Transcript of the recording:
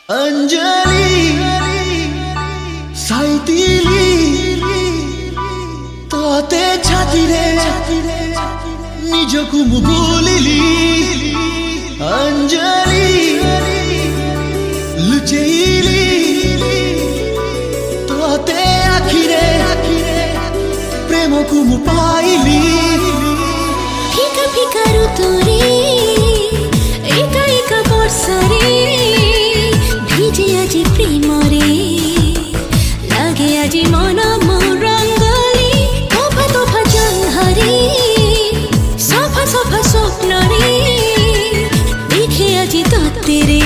अंजलि साइतिली तोते छातिरे निजकु मु भूलिली अंजलि लुचेइली तोते आखिरे प्रेमकु मु पाइली फिका फिका ऋतुरे एका एका वर्षरे ভিজে আজি প্রেমরে লাগে আজি মন মোর রঙ্গলি তোফা তোফা জলহরে সফা সফা স্বপ্নরে দেখে আজি তত্তেরে